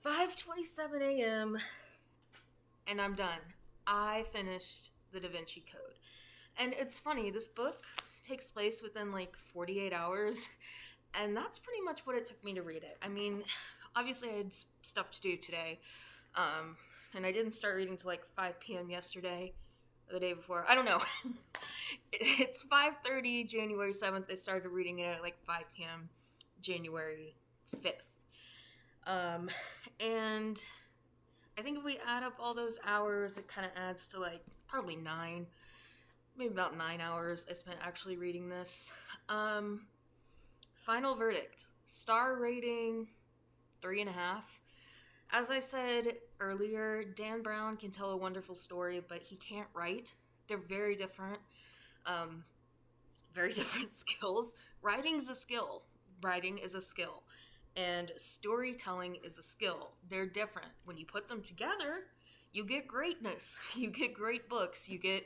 5:27 a.m. and I'm done. I finished the Da Vinci Code. And it's funny, this book takes place within like 48 hours, and that's pretty much what it took me to read it. I mean, obviously I had stuff to do today, and I didn't start reading till like 5 p.m. yesterday, or the day before. I don't know. It's 5:30 January 7th. I started reading it at like 5 p.m. January 5th. And I think if we add up all those hours, it kind of adds to like probably maybe about 9 hours I spent actually reading this. Final verdict. Star rating 3.5. As I said earlier, Dan Brown can tell a wonderful story, but he can't write. They're very different. Very different skills. Writing's a skill. Writing is a skill. And storytelling is a skill. They're different. When you put them together, you get greatness. You get great books. You get,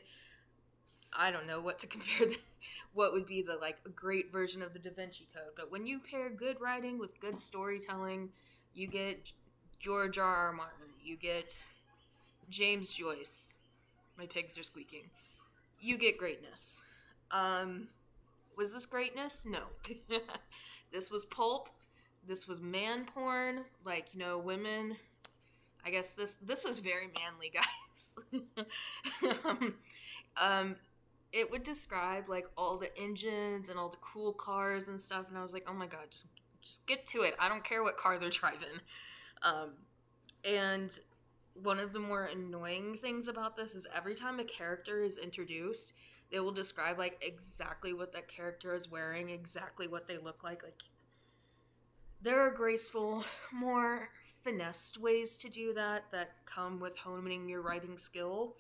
I don't know what to compare what would be the like a great version of the Da Vinci Code. But when you pair good writing with good storytelling, you get George R.R. Martin. You get James Joyce. My pigs are squeaking. You get greatness. Was this greatness? No. This was pulp. This was man porn. Like, women. I guess this was very manly, guys. It would describe like all the engines and all the cool cars and stuff, and I was like, oh my god, just get to it. I don't care what car they're driving. And one of the more annoying things about this is every time a character is introduced, they will describe like exactly what that character is wearing, exactly what they look like. Like, there are graceful, more finessed ways to do that come with honing your writing skill.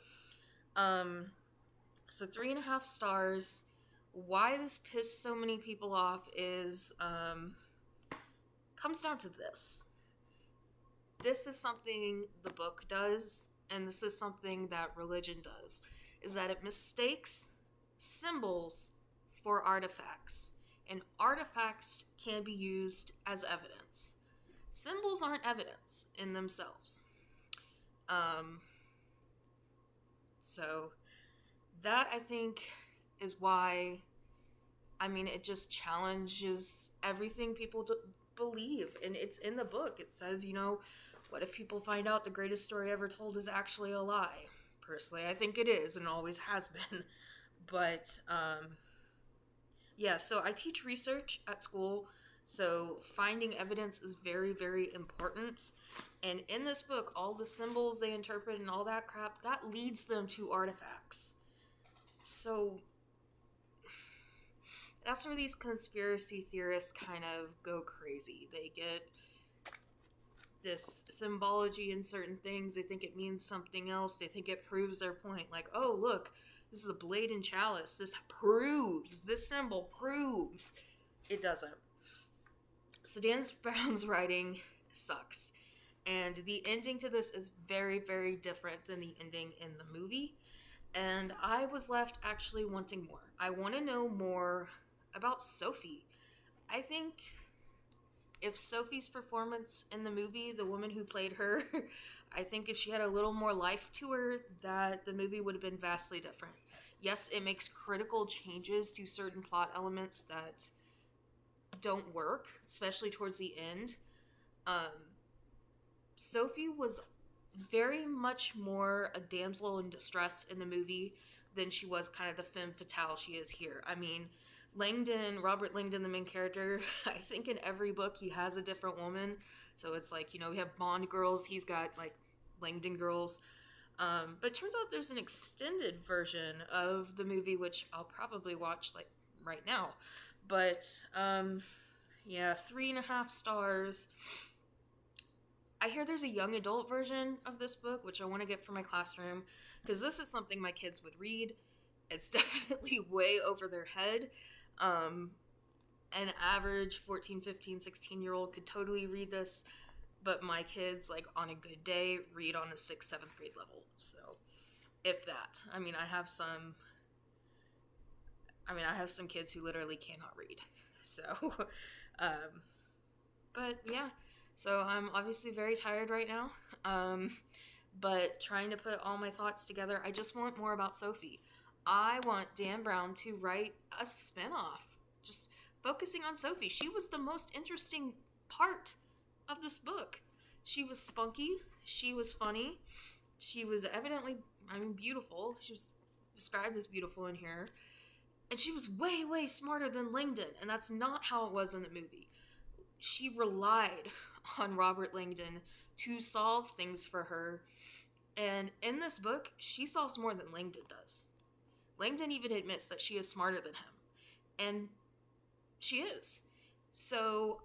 So 3.5 stars. Why this pissed so many people off is comes down to this. This is something the book does, and this is something that religion does, is that it mistakes symbols for artifacts. And artifacts can be used as evidence. Symbols aren't evidence in themselves. So that, I think, is why, it just challenges everything people believe. And it's in the book. It says, what if people find out the greatest story ever told is actually a lie? Personally, I think it is and always has been. But, yeah, so I teach research at school, so finding evidence is very, very important. And in this book, all the symbols they interpret and all that crap, that leads them to artifacts. So that's where these conspiracy theorists kind of go crazy. They get this symbology in certain things. They think it means something else. They think it proves their point. Like, oh, look, this is a blade and chalice. This symbol proves. It doesn't. So Dan Brown's writing sucks. And the ending to this is very, very different than the ending in the movie. And I was left actually wanting more. I want to know more about Sophie. I think if Sophie's performance in the movie, the woman who played her, I think if she had a little more life to her, that the movie would have been vastly different. Yes, it makes critical changes to certain plot elements that don't work, especially towards the end. Sophie was very much more a damsel in distress in the movie than she was kind of the femme fatale she is here. Robert Langdon, the main character, I think in every book he has a different woman. So it's like, we have Bond girls, he's got like Langdon girls. But it turns out there's an extended version of the movie, which I'll probably watch like right now. But, yeah, 3.5 stars. I hear there's a young adult version of this book, which I want to get for my classroom, because this is something my kids would read. It's definitely way over their head. An average 14, 15, 16-year-old could totally read this, but my kids, like, on a good day, read on a 6th, 7th grade level. So, if that. I have some kids who literally cannot read. So, but yeah, So I'm obviously very tired right now. Um, but trying to put all my thoughts together, I just want more about Sophie. I want Dan Brown to write a spinoff, just focusing on Sophie. She was the most interesting part of this book. She was spunky, she was funny, she was evidently, I mean, beautiful. She was described as beautiful in here. And she was way, way smarter than Langdon, and that's not how it was in the movie. She relied on Robert Langdon to solve things for her. And in this book, she solves more than Langdon does. Langdon even admits that she is smarter than him. And she is. So,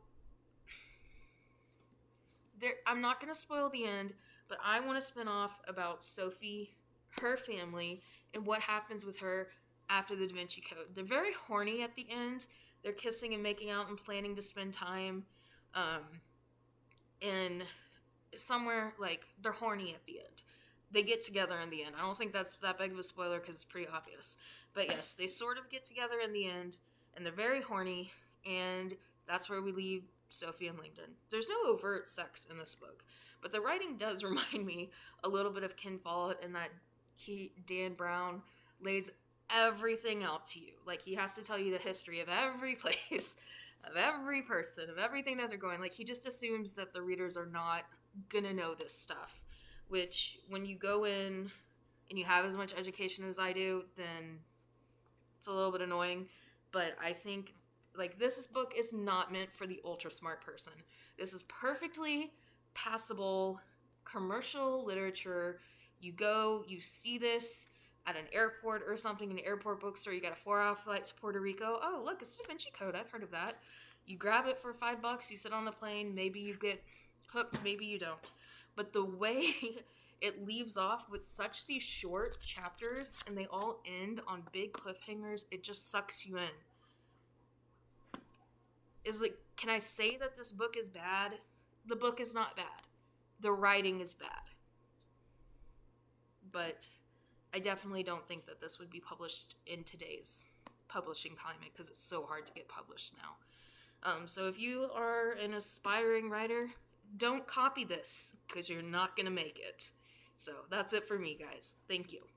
I'm not going to spoil the end, but I want to spin off about Sophie, her family, and what happens with her after the Da Vinci Code. They're very horny at the end. They're kissing and making out and planning to spend time. In somewhere, like, they're horny at the end. They get together in the end. I don't think that's that big of a spoiler because it's pretty obvious. But yes, they sort of get together in the end, and they're very horny, and that's where we leave Sophie and Langdon. There's no overt sex in this book, but the writing does remind me a little bit of Ken Follett in that Dan Brown lays everything out to you. Like, he has to tell you the history of every place, of every person, of everything that they're going. Like, he just assumes that the readers are not gonna know this stuff, which when you go in and you have as much education as I do, then it's a little bit annoying. But I think, like, this book is not meant for the ultra smart person. This is perfectly passable commercial literature. You go, you see this at an airport or something, an airport bookstore. You got a 4-hour flight to Puerto Rico. Oh, look, it's Da Vinci Code. I've heard of that. You grab it for $5. You sit on the plane. Maybe you get hooked. Maybe you don't. But the way it leaves off with such these short chapters and they all end on big cliffhangers, it just sucks you in. Is like, can I say that this book is bad? The book is not bad. The writing is bad. But I definitely don't think that this would be published in today's publishing climate because it's so hard to get published now. So if you are an aspiring writer, don't copy this because you're not going to make it. So that's it for me, guys. Thank you.